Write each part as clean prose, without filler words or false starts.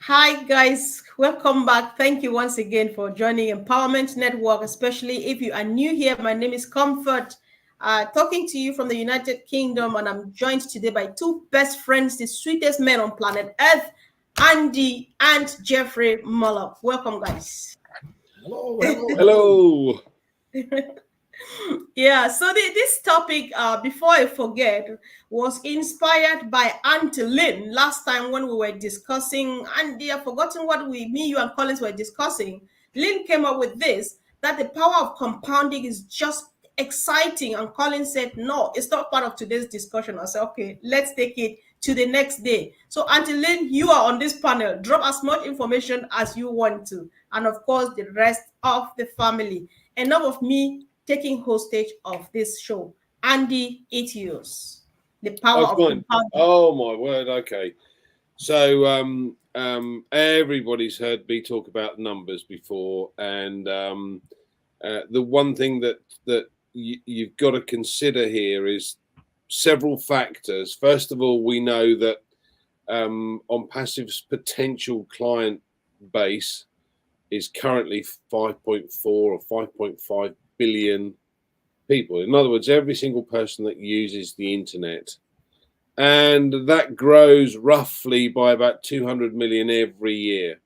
Hi, guys. Welcome back. Thank you once again for joining Empowerment Network, especially if you are new here. My name is Comfort, talking to you from the United Kingdom, and I'm joined today by two best friends, the sweetest men on planet Earth, Andy and Jeffrey Muller. Welcome, guys. Hello, hello, hello. Hello. Yeah, so this topic, before I forget, was inspired by Auntie Lynn last time when we were discussing, and I've forgotten what me, you, and Collins were discussing. Lynn came up with this, that the power of compounding is just exciting, and Collins said, no, it's not part of today's discussion. I said, okay, let's take it to the next day. So, Auntie Lynn, you are on this panel. Drop as much information as you want to, and of course, the rest of the family. Enough of me taking hostage of this show. Andy, it's yours. The power Oh, of fine. compounding. Oh my word. Okay. So everybody's heard me talk about numbers before, and the one thing that you've got to consider here is several factors. First of all, we know that ONPASSIVE's potential client base is currently 5.4 or 5.5 billion people. In other words, every single person that uses the internet. And that grows roughly by about 200 million every year.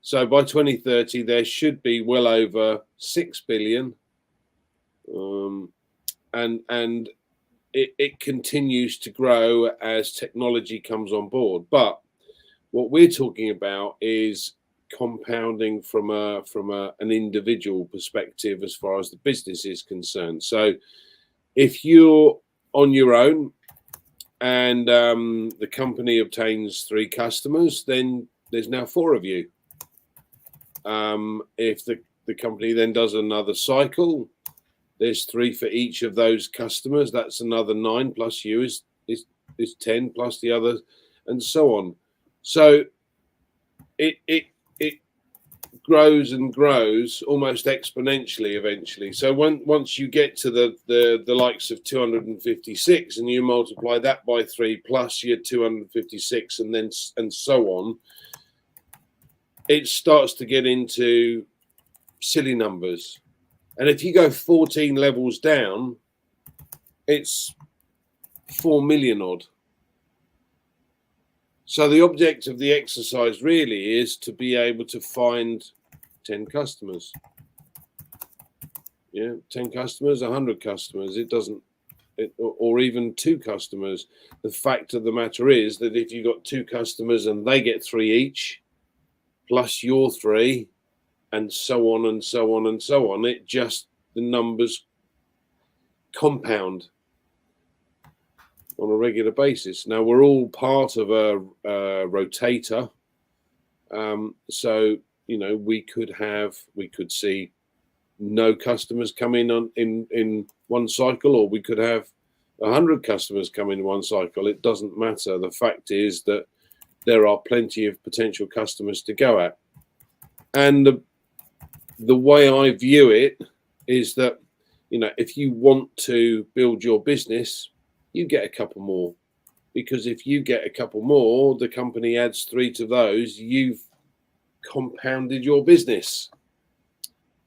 So by 2030, there should be well over 6 billion. And it continues to grow as technology comes on board. But what we're talking about is compounding from an individual perspective as far as the business is concerned. So if you're on your own and the company obtains 3 customers, then there's now 4 of you. If the company then does another cycle, there's 3 for each of those customers. That's another 9 plus you is 10 plus the others, and so on. So it grows and grows almost exponentially eventually. So once you get to the likes of 256 and you multiply that by 3 plus your 256 and so on, it starts to get into silly numbers. And if you go 14 levels down, it's 4 million odd. So the object of the exercise really is to be able to find 10 customers. Yeah, 10 customers, 100 customers. Or even 2 customers. The fact of the matter is that if you've got 2 customers and they get 3 each, plus your 3, and so on and so on and so on, the numbers compound on a regular basis. Now we're all part of a rotator, so we could see no customers come in one cycle, or we could have 100 customers come in one cycle. It doesn't matter. The fact is that there are plenty of potential customers to go at, and the way I view it is that if you want to build your business, you get a couple more, because if you get a couple more, the company adds 3 to those, you've compounded your business.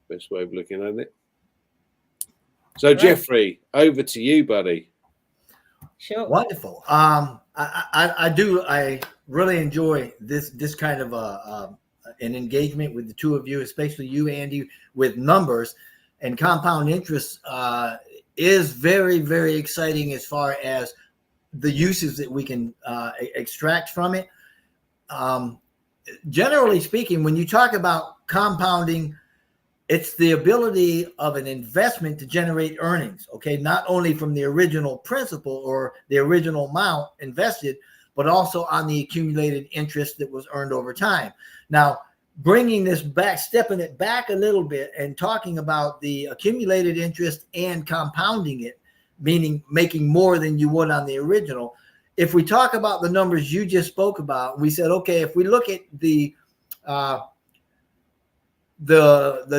Best way of looking at it. So right. Jeffrey, over to you, buddy. Sure. Wonderful. I really enjoy this kind of an engagement with the two of you, especially you, Andy, with numbers. And compound interest is very, very exciting as far as the uses that we can extract from it. Generally speaking, when you talk about compounding, it's the ability of an investment to generate earnings, okay? Not only from the original principal or the original amount invested, but also on the accumulated interest that was earned over time. Now, bringing this back, stepping it back a little bit and talking about the accumulated interest and compounding it, meaning making more than you would on the original. If we talk about the numbers you just spoke about, we said, okay, if we look at the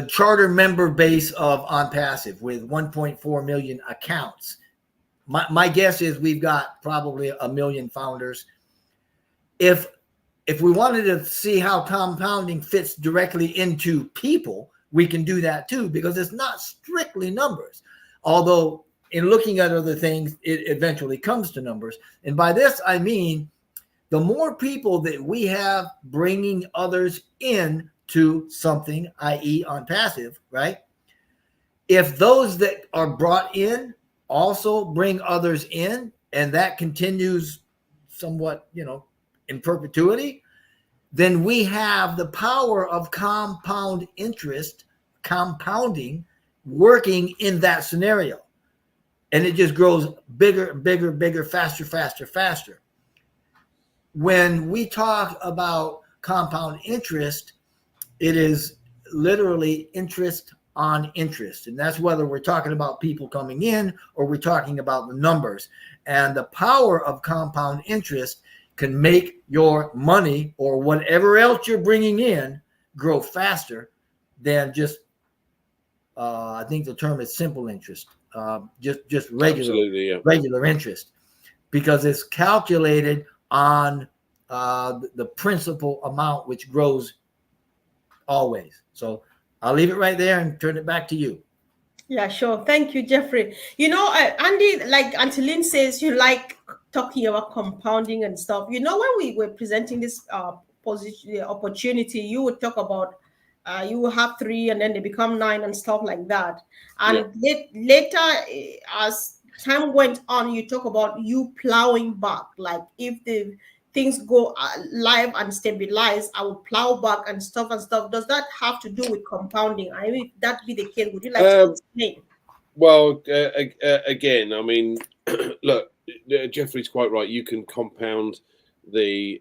charter member base of ONPASSIVE with 1.4 million accounts, my guess is we've got probably 1 million founders. If if we wanted to see how compounding fits directly into people, we can do that too, because it's not strictly numbers. Although in looking at other things, it eventually comes to numbers. And by this, I mean, the more people that we have bringing others in to something, i.e. on passive, right? If those that are brought in also bring others in, and that continues somewhat, in perpetuity, then we have the power of compound interest, compounding, working in that scenario. And it just grows bigger, bigger, bigger, faster, faster, faster. When we talk about compound interest, it is literally interest on interest. And that's whether we're talking about people coming in or we're talking about the numbers. And the power of compound interest can make your money or whatever else you're bringing in grow faster than just, I think the term is simple interest, just regular interest, because it's calculated on the principal amount, which grows always. So I'll leave it right there and turn it back to you. Yeah, sure. Thank you, Jeffrey. Andy, like Antolin says, you like talking about compounding and stuff. When we were presenting this opportunity, you would talk about you will have 3 and then they become 9 and stuff like that. And later, as time went on, you talk about you plowing back. Like if the things go live and stabilize, I will plow back and stuff. Does that have to do with compounding? I mean, if that be the case, would you like to explain? Well, again, I mean, look, Jeffrey's quite right. You can compound the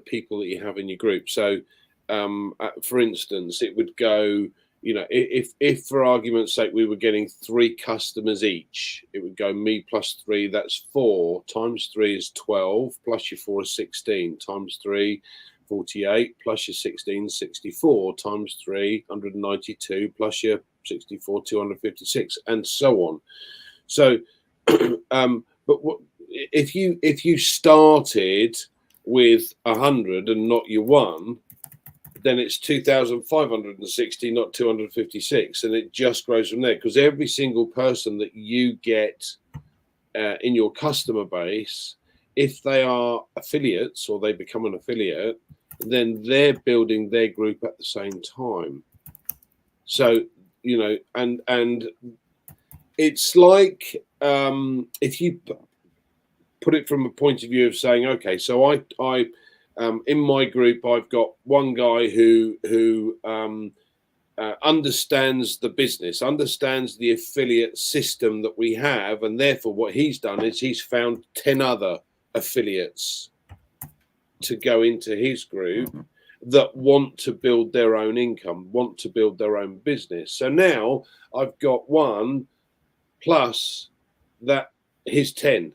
people that you have in your group. So, for instance, it would go, if for argument's sake we were getting 3 customers each, it would go me plus 3, that's 4, times 3 is 12, plus your 4 is 16, times 3, 48, plus your 16, 64, times 3, 192, plus your 64, 256, and so on. So, but what if you started with 100 and not your 1, then it's 2,560, not 256, and it just grows from there, because every single person that you get in your customer base, if they are affiliates or they become an affiliate, then they're building their group at the same time. So, and it's like, if you put it from a point of view of saying, okay, so I in my group, I've got one guy who understands the business, understands the affiliate system that we have, and therefore what he's done is he's found 10 other affiliates to go into his group that want to build their own income, want to build their own business. So now I've got 1 plus that his 10.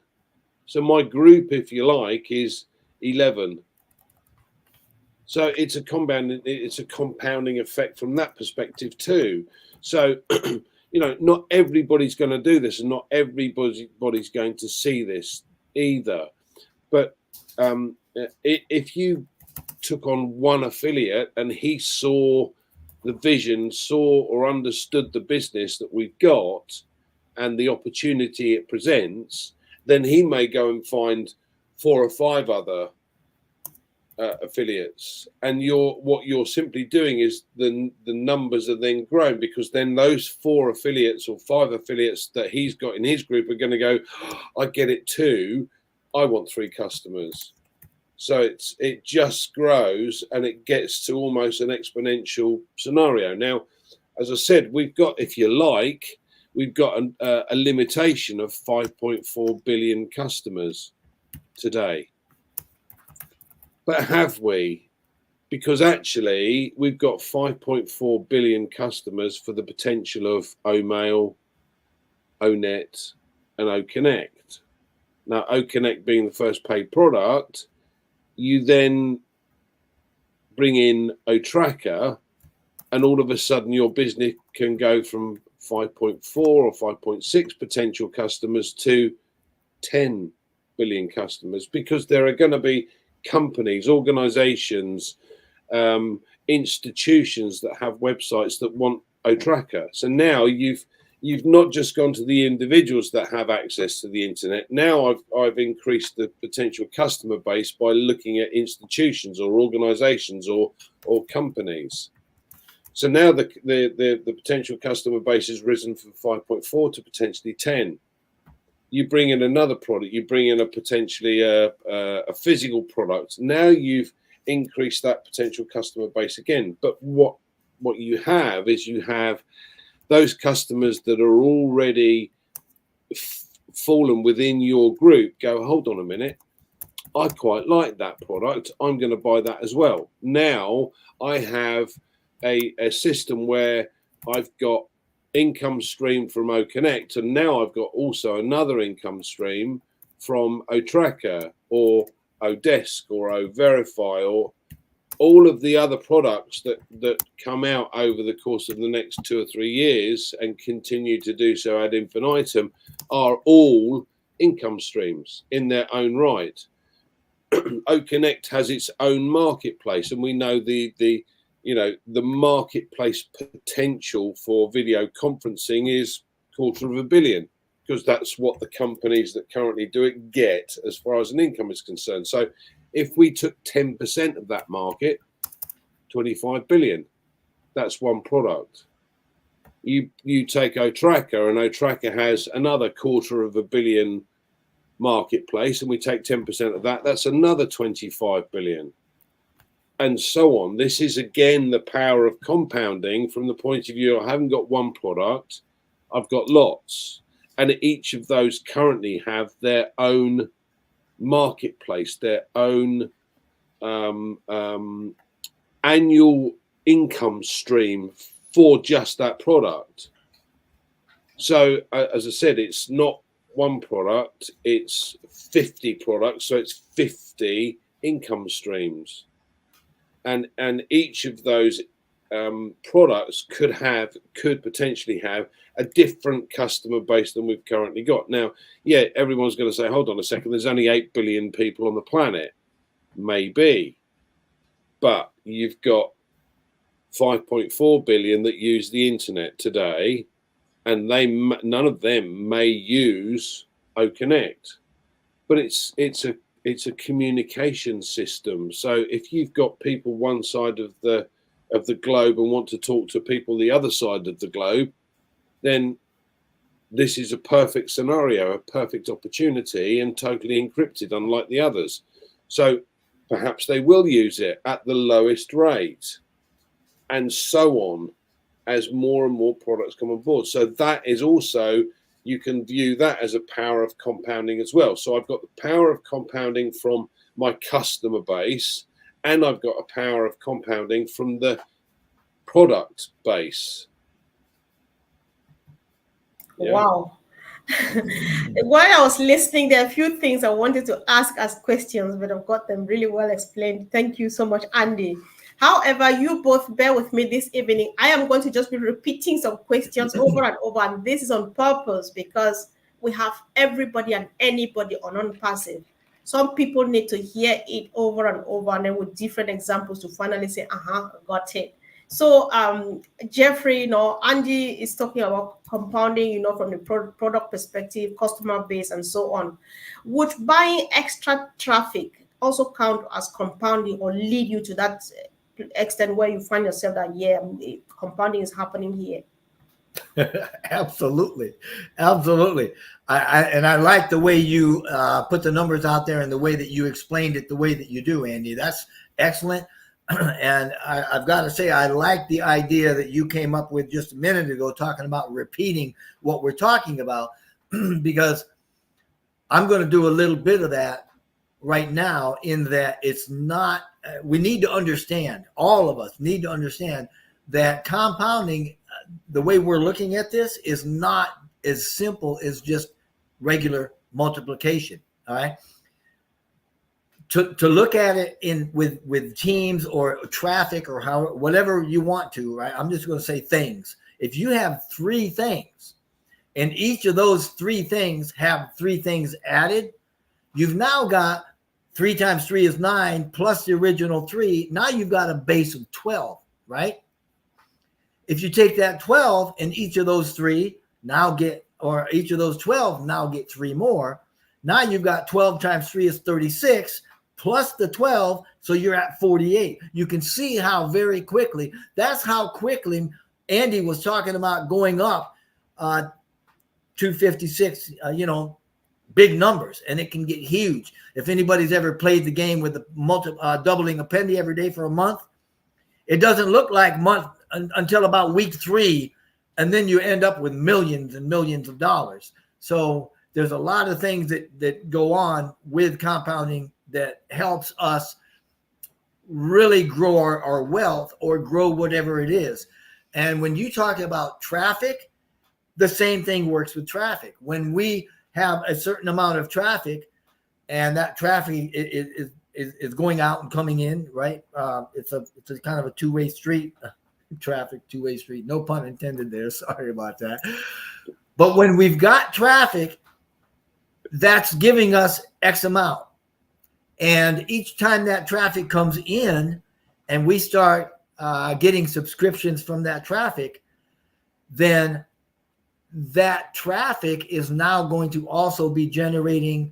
So my group, if you like, is 11. So it's a compounding effect from that perspective too. So, not everybody's going to do this, and not everybody's going to see this either. But if you took on one affiliate and he saw the vision, saw or understood the business that we've got and the opportunity it presents, then he may go and find 4 or 5 other affiliates, and what you're simply doing is the numbers are then grown, because then those 4 affiliates or 5 affiliates that he's got in his group are going to go, I get it too, I want 3 customers. So it just grows and it gets to almost an exponential scenario. Now, as I said, we've got, if you like, we've got a limitation of 5.4 billion customers today. But have we? Because actually, we've got 5.4 billion customers for the potential of OMail, ONet, and OConnect. Now, OConnect being the first paid product, you then bring in OTracker, and all of a sudden your business can go from 5.4 or 5.6 potential customers to 10 billion customers, because there are going to be companies, organizations, institutions that have websites that want a tracker. So now you've not just gone to the individuals that have access to the internet. Now I've increased the potential customer base by looking at institutions or organizations or companies. So now the potential customer base has risen from 5.4 to potentially 10. You bring in another product, you bring in a potentially a physical product. Now you've increased that potential customer base again. But what you have is you have those customers that are already fallen within your group go, hold on a minute, I quite like that product, I'm going to buy that as well. Now I have a system where I've got income stream from OConnect, and now I've got also another income stream from OTracker or Odesk or OVerify or all of the other products that come out over the course of the next 2 or 3 years and continue to do so ad infinitum are all income streams in their own right. OConnect has its own marketplace, and we know the marketplace potential for video conferencing is $250 million, because that's what the companies that currently do it get as far as an income is concerned. So if we took 10% of that market, 25 billion, that's one product. You take OTracker, and OTracker has another $250 million marketplace, and we take 10% of that, that's another 25 billion. And so on. This is again the power of compounding from the point of view, I haven't got one product, I've got lots. And each of those currently have their own marketplace, their own annual income stream for just that product. So as I said, it's not one product, it's 50 products, so it's 50 income streams. And each of those products could potentially have a different customer base than we've currently got. Now, yeah, everyone's going to say, hold on a second, there's only 8 billion people on the planet. Maybe. But you've got 5.4 billion that use the internet today, and none of them may use OConnect. But it's a communication system. So if you've got people one side of the globe and want to talk to people the other side of the globe, then this is a perfect scenario, a perfect opportunity, and totally encrypted, unlike the others. So perhaps they will use it at the lowest rate, and so on, as more and more products come on board. So that is also, you can view that as a power of compounding as well. So I've got the power of compounding from my customer base, and I've got a power of compounding from the product base. Yeah. Wow. While I was listening, there are a few things I wanted to ask as questions, but I've got them really well explained. Thank you so much, Andy. However, you both bear with me this evening. I am going to just be repeating some questions over and over, and this is on purpose because we have everybody and anybody on Unpassive. Some people need to hear it over and over, and then with different examples to finally say, got it. So, Jeffrey, Andy is talking about compounding, from the product perspective, customer base, and so on. Would buying extra traffic also count as compounding or lead you to that extent where you find yourself that, compounding is happening here? Absolutely. I like the way you put the numbers out there and the way that you explained it the way that you do, Andy. That's excellent. And I've got to say, I like the idea that you came up with just a minute ago, talking about repeating what we're talking about, because I'm going to do a little bit of that right now, in that it's not, we need to understand, all of us need to understand that compounding, the way we're looking at this, is not as simple as just regular multiplication. All right. To look at it with teams or traffic or whatever you want to, right? I'm just going to say things. If you have 3 things and each of those 3 things have 3 things added, you've now got 3 times 3 is 9 plus the original 3. Now you've got a base of 12, right? If you take that 12 and each of those 3 now get, or each of those 12 now get 3 more. Now you've got 12 times 3 is 36 plus the 12. So you're at 48. You can see how very quickly, that's how quickly Andy was talking about going up 256, big numbers, and it can get huge. If anybody's ever played the game with the doubling a penny every day for a month, it doesn't look like month until about week 3, and then you end up with millions and millions of dollars. So there's a lot of things that go on with compounding that helps us really grow our wealth or grow whatever it is. And when you talk about traffic, the same thing works with traffic. When we have a certain amount of traffic and that traffic is going out and coming in, right? It's a kind of a two-way street, traffic, two-way street. No pun intended there. Sorry about that. But when we've got traffic, that's giving us X amount. And each time that traffic comes in and we start getting subscriptions from that traffic, then that traffic is now going to also be generating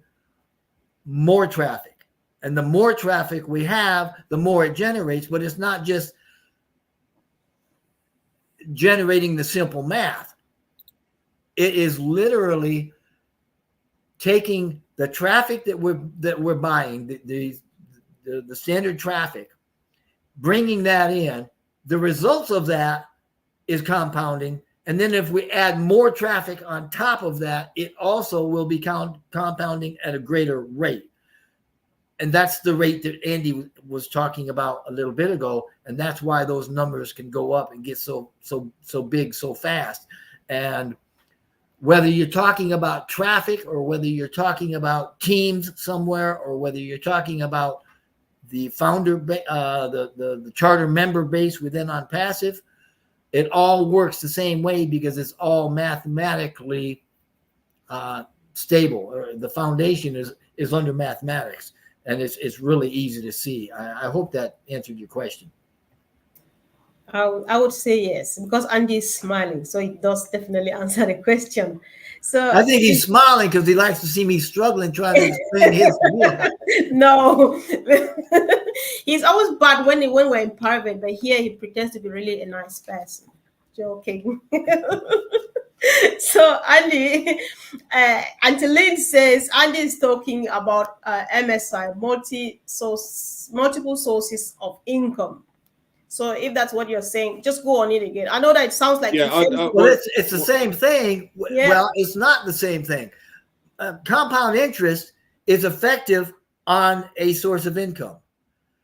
more traffic. And the more traffic we have, the more it generates. But it's not just generating the simple math. It is literally taking the traffic that we're buying, the standard traffic, bringing that in. The results of that is compounding. And then if we add more traffic on top of that, it also will be compounding at a greater rate. And that's the rate that Andy was talking about a little bit ago. And that's why those numbers can go up and get so big so fast. And whether you're talking about traffic or whether you're talking about teams somewhere or whether you're talking about the founder, the charter member base within ONPASSIVE, it all works the same way because it's all mathematically stable. The foundation is under mathematics, and it's really easy to see. I hope that answered your question. I would say yes, because Andy is smiling, so it does definitely answer the question. So I think he's smiling because he likes to see me struggling trying to explain his view. No, he's always bad when we're in private, but here he pretends to be really a nice person. Joking. So Andy, Antolin says Andy is talking about MSI, multiple sources of income. So if that's what you're saying, just go on it again. I know that it sounds like well, it's the same thing. Yeah. Well, it's not the same thing. Compound interest is effective on a source of income.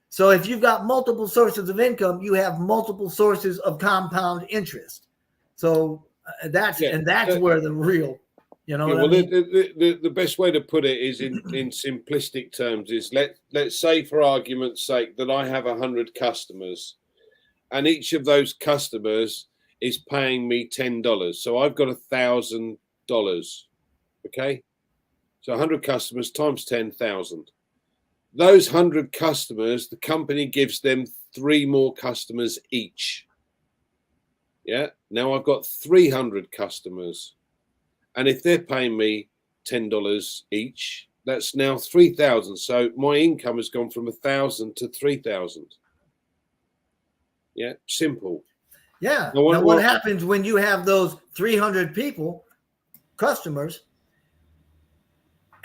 So if you've got multiple sources of income, you have multiple sources of compound interest. So that's where the real, the best way to put it is in simplistic terms is let's say for argument's sake that I have 100 customers. And each of those customers is paying me $10. So I've got $1,000. Okay. So 100 customers times 10,000. Those 100 customers, the company gives them 3 more customers each. Yeah. Now I've got 300 customers. And if they're paying me $10 each, that's now 3,000. So my income has gone from 1,000 to 3,000. Yeah, simple. Yeah. Now what happens when you have those 300 customers,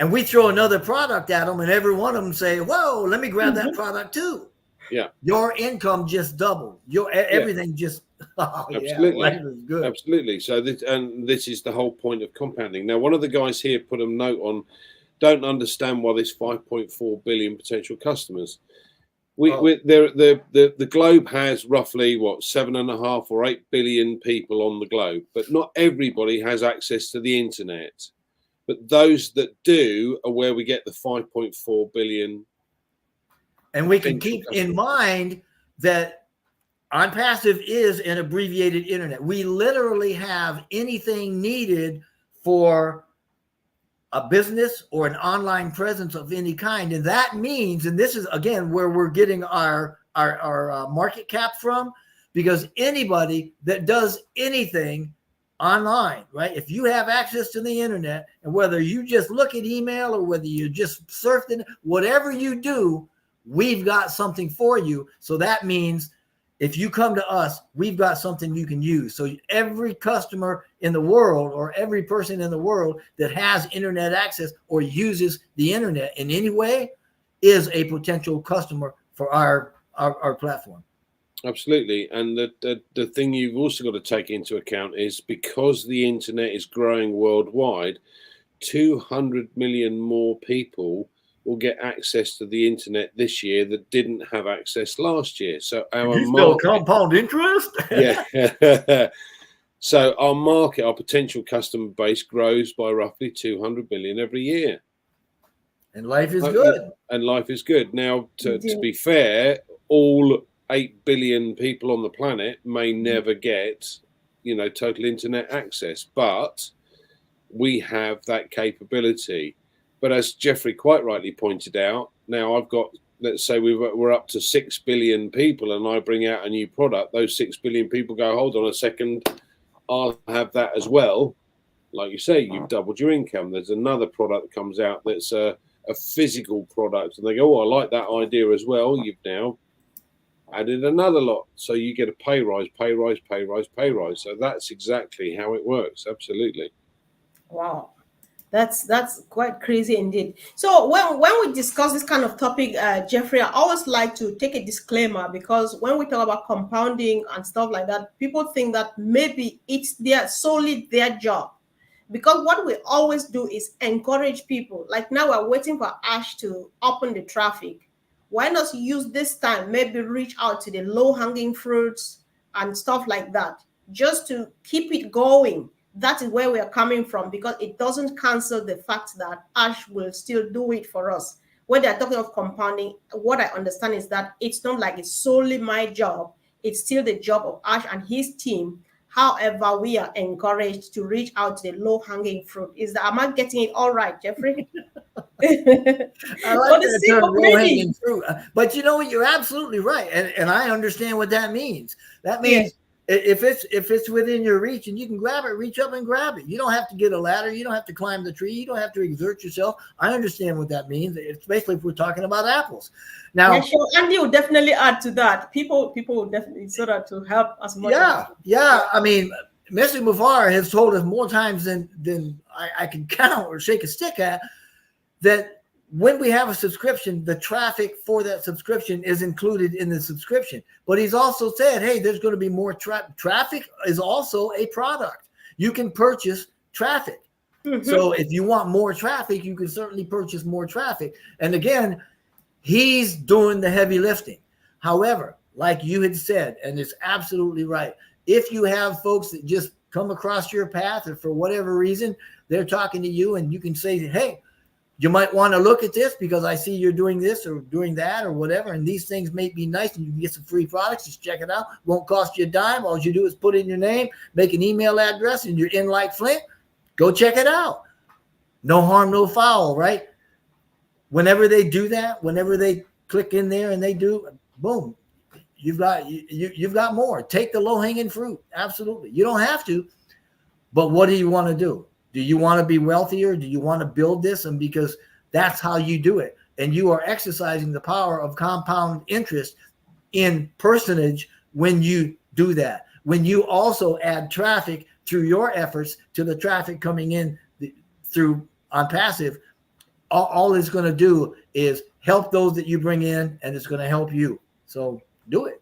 and we throw another product at them, and every one of them say, "Whoa, let me grab that product too." Yeah. Your income just doubled. Everything just absolutely. Life is good. Absolutely. So this is the whole point of compounding. Now, one of the guys here put a note on, don't understand why there's 5.4 billion potential customers. The globe has roughly 7.5 or 8 billion people on the globe, but not everybody has access to the internet. But those that do are where we get the 5.4 billion. And we can keep in mind that ONPASSIVE is an abbreviated internet. We literally have anything needed for a business or an online presence of any kind. And that means, and this is again where we're getting our market cap from, because anybody that does anything online, right? If you have access to the internet, and whether you just look at email or whether you just surf it, whatever you do, we've got something for you. So that means if you come to us, we've got something you can use. So every customer in the world, or every person in the world that has internet access or uses the internet in any way, is a potential customer for our platform. Absolutely. And the thing you've also got to take into account is, because the internet is growing worldwide, 200 million more people will get access to the internet this year that didn't have access last year. So our market, compound interest. Yeah. So our market, our potential customer base, grows by roughly 200 million every year. And life is good. And life is good. Now, to be fair, all 8 billion people on the planet may never get, total internet access, but we have that capability. But as Jeffrey quite rightly pointed out, now I've got, let's say we're up to 6 billion people, and I bring out a new product. Those 6 billion people go, hold on a second, I'll have that as well. Like you say, you've doubled your income. There's another product that comes out that's a physical product, and they go, oh, I like that idea as well. You've now added another lot. So you get a pay rise, pay rise, pay rise, pay rise. So that's exactly how it works. Absolutely. Wow. That's quite crazy indeed. So when we discuss this kind of topic, Jeffrey, I always like to take a disclaimer, because when we talk about compounding and stuff like that, people think that maybe it's solely their job. Because what we always do is encourage people. Like now we're waiting for Ash to open the traffic. Why not use this time, maybe reach out to the low-hanging fruits and stuff like that, just to keep it going. That is where we are coming from, because it doesn't cancel the fact that Ash will still do it for us. When they're talking of compounding, what I understand is that it's not like it's solely my job. It's still the job of Ash and his team. However, we are encouraged to reach out to the low-hanging fruit. Am I getting it all right, Jeffrey? I like that term, low-hanging fruit. But you know what? You're absolutely right, and I understand what that means. That means if it's within your reach and you can grab it, reach up and grab it. You don't have to get a ladder. You don't have to climb the tree. You don't have to exert yourself. I understand what that means, especially if we're talking about apples. Now, yeah, sure. Andy will definitely add to that. People will definitely, so that to help as much. Yeah. I mean, Mr. Muvar has told us more times than I can count or shake a stick at, that when we have a subscription, the traffic for that subscription is included in the subscription. But he's also said, hey, there's going to be more traffic is also a product. You can purchase traffic. Mm-hmm. So if you want more traffic, you can certainly purchase more traffic. And again, he's doing the heavy lifting. However, like you had said, and it's absolutely right, if you have folks that just come across your path, or for whatever reason, they're talking to you, and you can say, hey, you might want to look at this because I see you're doing this or doing that or whatever, and these things may be nice, and you can get some free products. Just check it out. Won't cost you a dime. All you do is put in your name, make an email address, and you're in like Flint. Go check it out. No harm, no foul, right? Whenever they do that, whenever they click in there and they do, boom, you've got more. Take the low-hanging fruit. Absolutely. You don't have to, but what do you want to do? Do you want to be wealthier? Do you want to build this? And because that's how you do it. And you are exercising the power of compound interest in personage when you do that. When you also add traffic through your efforts to the traffic coming in through ONPASSIVE, all it's going to do is help those that you bring in, and it's going to help you. So do it.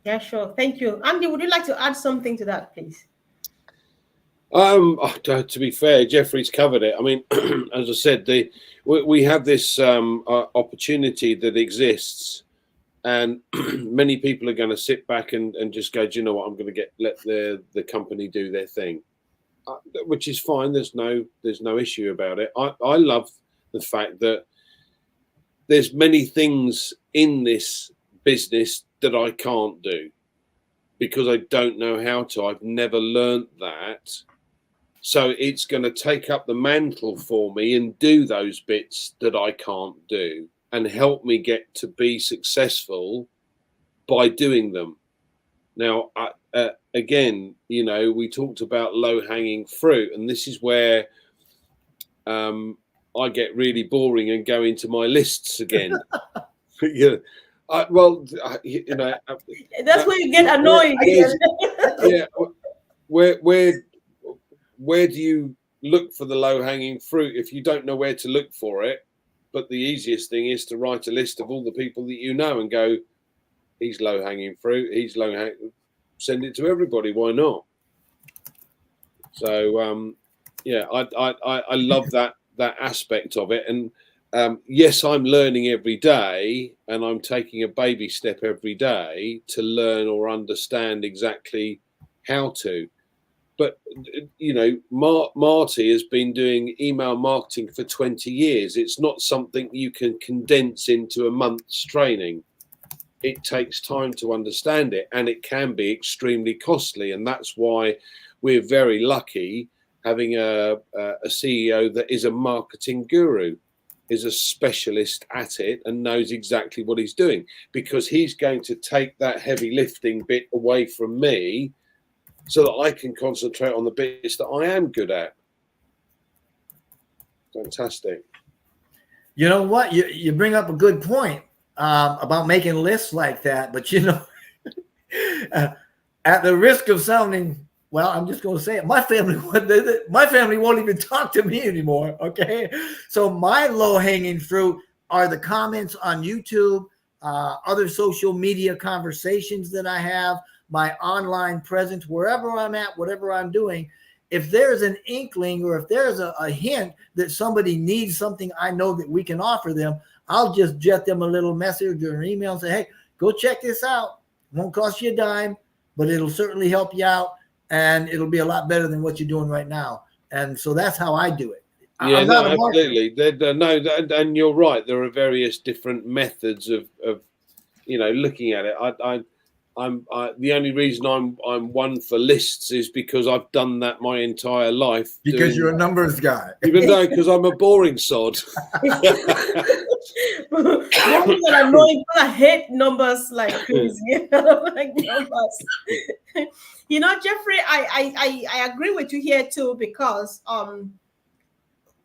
Yeah, sure. Thank you. Andy, would you like to add something to that, please? To be fair, Jeffrey's covered it. I mean, as I said, we have this opportunity that exists, and many people are going to sit back and just go, do you know what? I'm going to let the company do their thing, which is fine. There's no issue about it. I love the fact that there's many things in this business that I can't do because I don't know how to. I've never learned that. So it's going to take up the mantle for me and do those bits that I can't do and help me get to be successful by doing them. Now, again, you know, we talked about low-hanging fruit, and this is where I get really boring and go into my lists again. You know, you know, That's where you get annoyed. yeah, where do you look for the low-hanging fruit if you don't know where to look for it? But the easiest thing is to write a list of all the people that you know and go, he's low-hanging fruit, he's low-hanging, send it to everybody, why not? So yeah, I love that aspect of it. And yes, I'm learning every day, and I'm taking a baby step every day to learn or understand exactly how to. But, you know, Marty has been doing email marketing for 20 years. It's not something you can condense into a month's training. It takes time to understand it, and it can be extremely costly. And that's why we're very lucky having a CEO that is a marketing guru, is a specialist at it, and knows exactly what he's doing, because he's going to take that heavy lifting bit away from me so that I can concentrate on the bits that I am good at. Fantastic. You know what? You bring up a good point about making lists like that. But, you know, at the risk of sounding, well, I'm just going to say it. My family won't even talk to me anymore. Okay. So my low hanging fruit are the comments on YouTube, other social media conversations that I have, my online presence, wherever I'm at, whatever I'm doing. If there's an inkling or if there's a hint that somebody needs something I know that we can offer them, I'll just jet them a little message or an email and say, hey, go check this out. It won't cost you a dime, but it'll certainly help you out, and it'll be a lot better than what you're doing right now. And so that's how I do it. Yeah, no, absolutely. No, and you're right. There are various different methods of you know, looking at it. I'm the only reason I'm one for lists is because I've done that my entire life. Because you're a numbers guy. Even though, because I'm a boring sod. That annoying, I hate numbers like crazy. I don't like numbers. You know, Jeffrey, I agree with you here too, because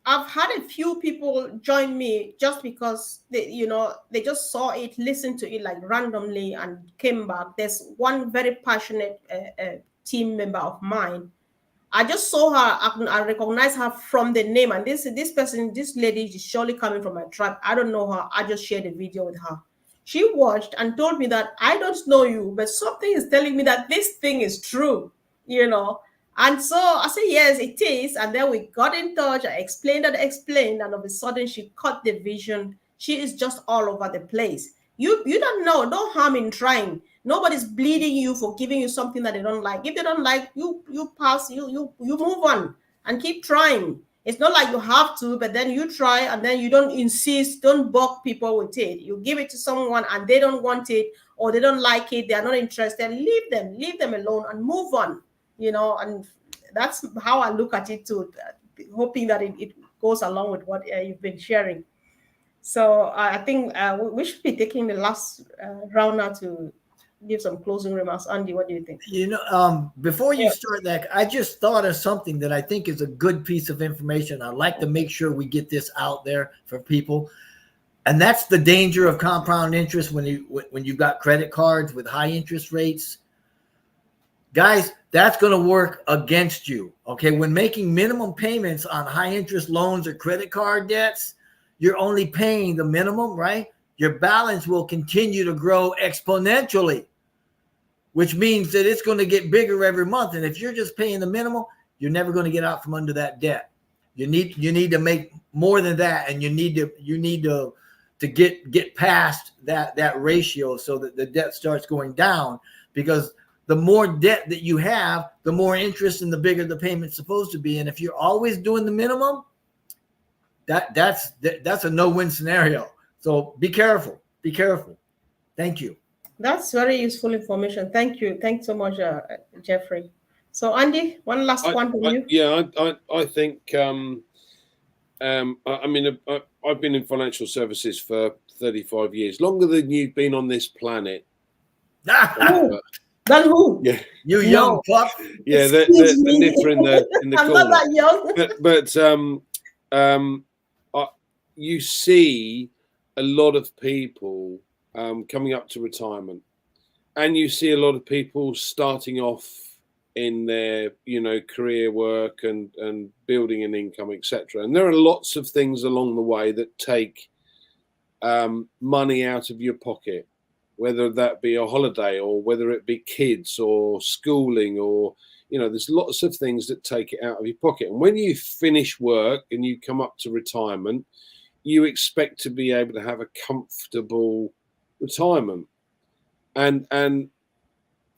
I've had a few people join me just because they just saw it, listened to it like randomly and came back. There's one very passionate team member of mine. I just saw her. I recognize her from the name, and this lady is surely coming from my tribe. I don't know her. I just shared a video with her. She watched and told me that I don't know you, but something is telling me that this thing is true, you know. And so I said, yes, it is. And then we got in touch. I explained, and all of a sudden she caught the vision. She is just all over the place. You don't know, no harm in trying. Nobody's bleeding you for giving you something that they don't like. If they don't like, you pass, you move on and keep trying. It's not like you have to, but then you try, and then you don't insist, don't bug people with it. You give it to someone and they don't want it, or they don't like it, they are not interested. Leave them alone and move on. You know, and that's how I look at it too, hoping that it goes along with what you've been sharing. So I think we should be taking the last round now to give some closing remarks. Andy, what do you think? You know, before you start that, I just thought of something that I think is a good piece of information. I'd like to make sure we get this out there for people. And that's the danger of compound interest when you've got credit cards with high interest rates. Guys, that's going to work against you. Okay. When making minimum payments on high interest loans or credit card debts, you're only paying the minimum, right? Your balance will continue to grow exponentially, which means that it's going to get bigger every month. And if you're just paying the minimum, you're never going to get out from under that debt. You need to make more than that, and you need to get past that ratio so that the debt starts going down, because the more debt that you have, the more interest and the bigger the payment's supposed to be. And if you're always doing the minimum, that's a no-win scenario. So be careful. Be careful. Thank you. That's very useful information. Thank you. Thanks so much, Jeffrey. So, Andy, one last one from you. I think. I mean, I've been in financial services for 35 years, longer than you've been on this planet. Who? Then who? Yeah, You No. young pup. yeah, Excuse the me. nipper in the I'm corner. not that young. You see a lot of people coming up to retirement, and you see a lot of people starting off in their career work and building an income, etc. And there are lots of things along the way that take money out of your pocket, whether that be a holiday or whether it be kids or schooling, or there's lots of things that take it out of your pocket. And when you finish work and you come up to retirement, you expect to be able to have a comfortable retirement. And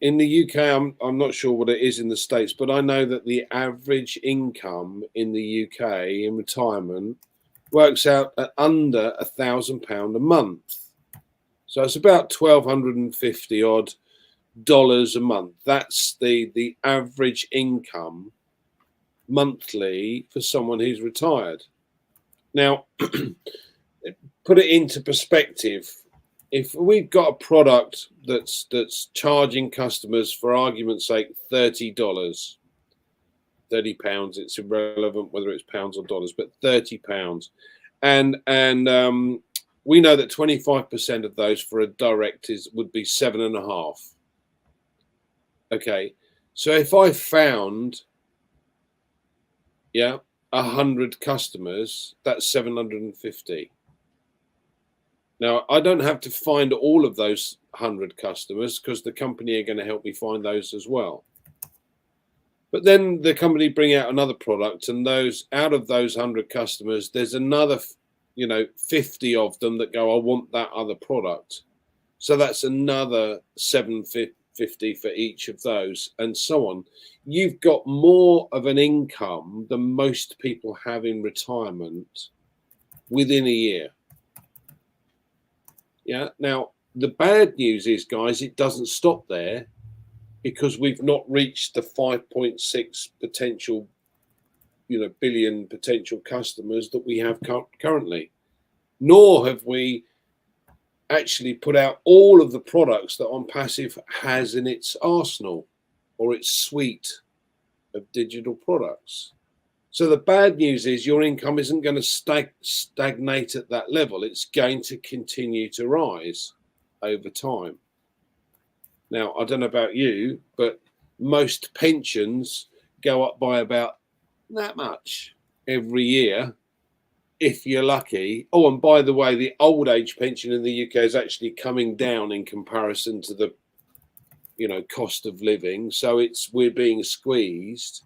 in the UK, I'm not sure what it is in the States, but I know that the average income in the UK in retirement works out at under £1,000 a month. So it's about $1,250 odd a month. That's the average income monthly for someone who's retired. Now, put it into perspective. If we've got a product that's charging customers, for argument's sake, £30, £30, it's irrelevant whether it's pounds or dollars, but £30, and we know that 25% of those for a direct would be 7.5. Okay, so if I found 100 customers, that's 750. Now, I don't have to find all of those 100 customers because the company are going to help me find those as well. But then the company bring out another product, and out of those 100 customers, there's another 50 of them that go, I want that other product. So that's another 750 for each of those, and so on. You've got more of an income than most people have in retirement within a year. Yeah. Now, the bad news is, guys, it doesn't stop there, because we've not reached the 5.6 potential, billion potential customers that we have currently, nor have we actually put out all of the products that ONPASSIVE has in its arsenal or its suite of digital products. So the bad news is your income isn't going to stagnate at that level. It's going to continue to rise over time. Now, I don't know about you, but most pensions go up by about that much every year, if you're lucky. Oh, and by the way, the old age pension in the UK is actually coming down in comparison to the, cost of living. So we're being squeezed.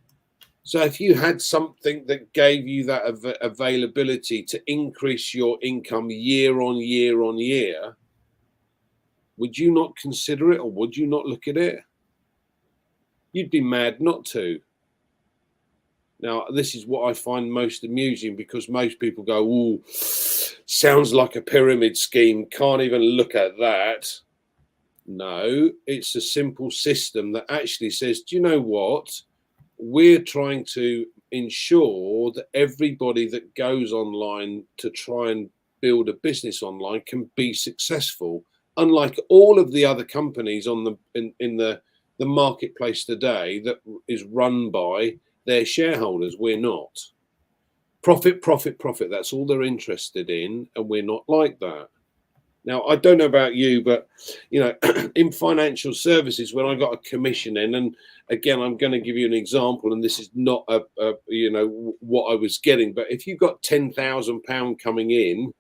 So if you had something that gave you that availability to increase your income year on year on year, would you not consider it, or would you not look at it? You'd be mad not to. Now, this is what I find most amusing, because most people go, "Ooh, sounds like a pyramid scheme. Can't even look at that." No, it's a simple system that actually says, do you know what? We're trying to ensure that everybody that goes online to try and build a business online can be successful. Unlike all of the other companies in the marketplace today that is run by their shareholders, we're not. Profit, profit, profit. That's all they're interested in, and we're not like that. Now, I don't know about you, but in financial services, when I got a commission in, and again, I'm going to give you an example, and this is not what I was getting, but if you've got £10,000 coming in,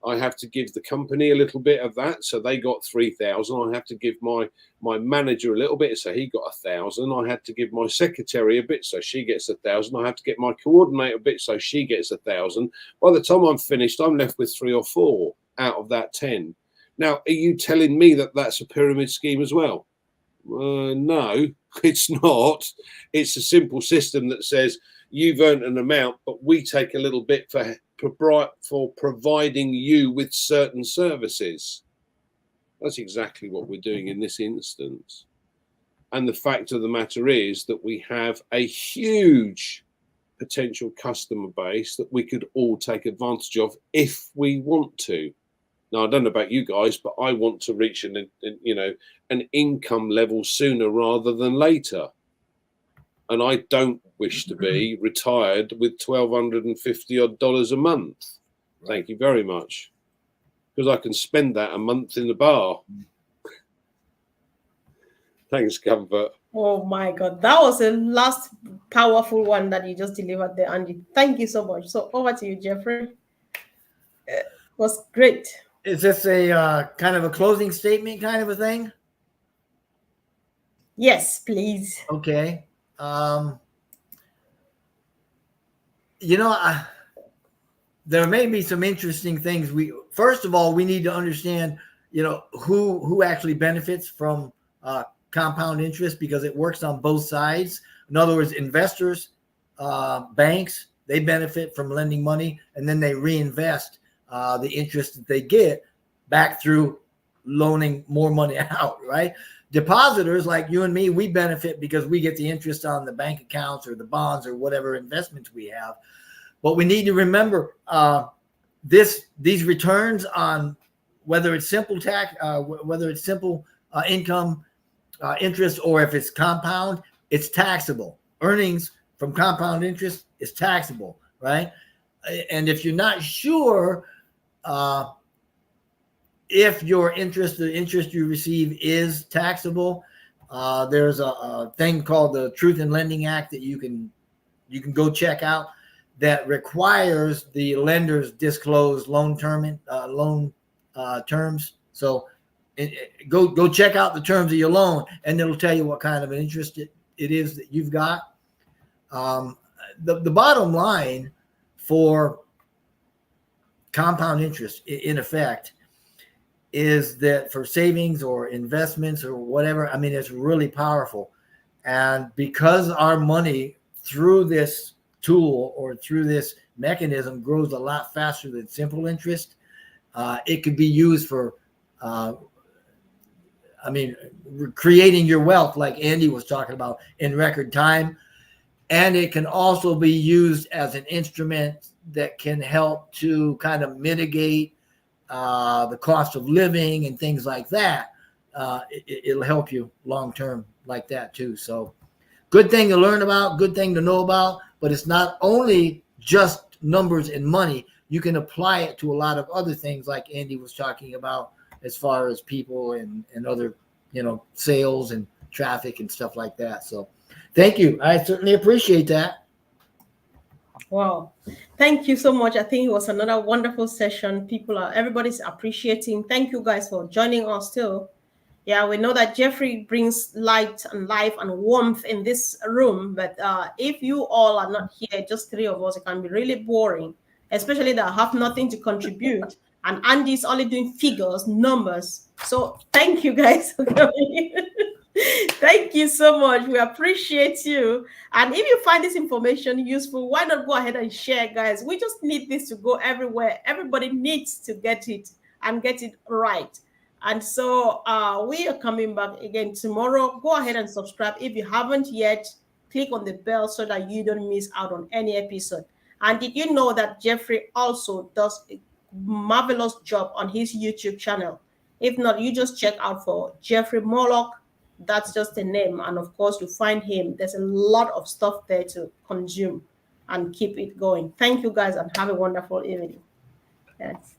I have to give the company a little bit of that, so they got 3,000. I have to give my manager a little bit, so he got 1,000. I had to give my secretary a bit, so she gets 1,000. I have to get my coordinator a bit, so she gets 1,000. By the time I'm finished, I'm left with 3 or 4 out of that 10. Now, are you telling me that that's a pyramid scheme as well? No, it's not. It's a simple system that says you've earned an amount, but we take a little bit for providing you with certain services. That's exactly what we're doing in this instance. And the fact of the matter is that we have a huge potential customer base that we could all take advantage of if we want to. Now, I don't know about you guys, but I want to reach an income level sooner rather than later. And I don't wish to be retired with $1,250 a month. Thank you very much. Because I can spend that a month in the bar. Thanks, Comfort. Oh my God, that was the last powerful one that you just delivered there, Andy. Thank you so much. So over to you, Jeffrey. It was great. Is this a kind of a closing statement kind of a thing? Yes, please. Okay. There may be some interesting things. First of all, we need to understand, who actually benefits from compound interest, because it works on both sides. In other words, investors, banks, they benefit from lending money, and then they reinvest the interest that they get back through loaning more money out, right? Depositors like you and me, we benefit because we get the interest on the bank accounts or the bonds or whatever investments we have. But we need to remember these returns on whether it's simple income interest, or if it's compound, it's taxable. Earnings from compound interest is taxable, right? And if you're not sure if the interest you receive is taxable, there's a thing called the Truth in Lending Act that you can go check out, that requires the lenders disclose loan terms. So go check out the terms of your loan, and it'll tell you what kind of an interest it is that you've got. The bottom line for compound interest, in effect, is that for savings or investments or whatever, I mean, it's really powerful. And because our money through this tool or through this mechanism grows a lot faster than simple interest, it could be used for creating your wealth, like Andy was talking about, in record time. And it can also be used as an instrument that can help to kind of mitigate the cost of living and things like that. It'll help you long term like that too. So good thing to learn about, good thing to know about. But it's not only just numbers and money. You can apply it to a lot of other things, like Andy was talking about, as far as people and other, sales and traffic and stuff like that. So thank you. I certainly appreciate that. Wow. Thank you so much. I think it was another wonderful session. Everybody's appreciating. Thank you guys for joining us too. Yeah, we know that Jeffrey brings light and life and warmth in this room, but if you all are not here, just three of us, it can be really boring, especially that have nothing to contribute. And Andy's only doing figures, numbers. So thank you guys for coming. Thank you so much. We appreciate you. And if you find this information useful, why not go ahead and share, guys? We just need this to go everywhere. Everybody needs to get it and get it right. And so we are coming back again tomorrow. Go ahead and subscribe if you haven't yet. Click on the bell so that you don't miss out on any episode. And did you know that Jeffrey also does a marvelous job on his YouTube channel? If not, you just check out for Jeffrey Moloch. That's just a name. And of course, you find him. There's a lot of stuff there to consume and keep it going. Thank you guys and have a wonderful evening. Yes.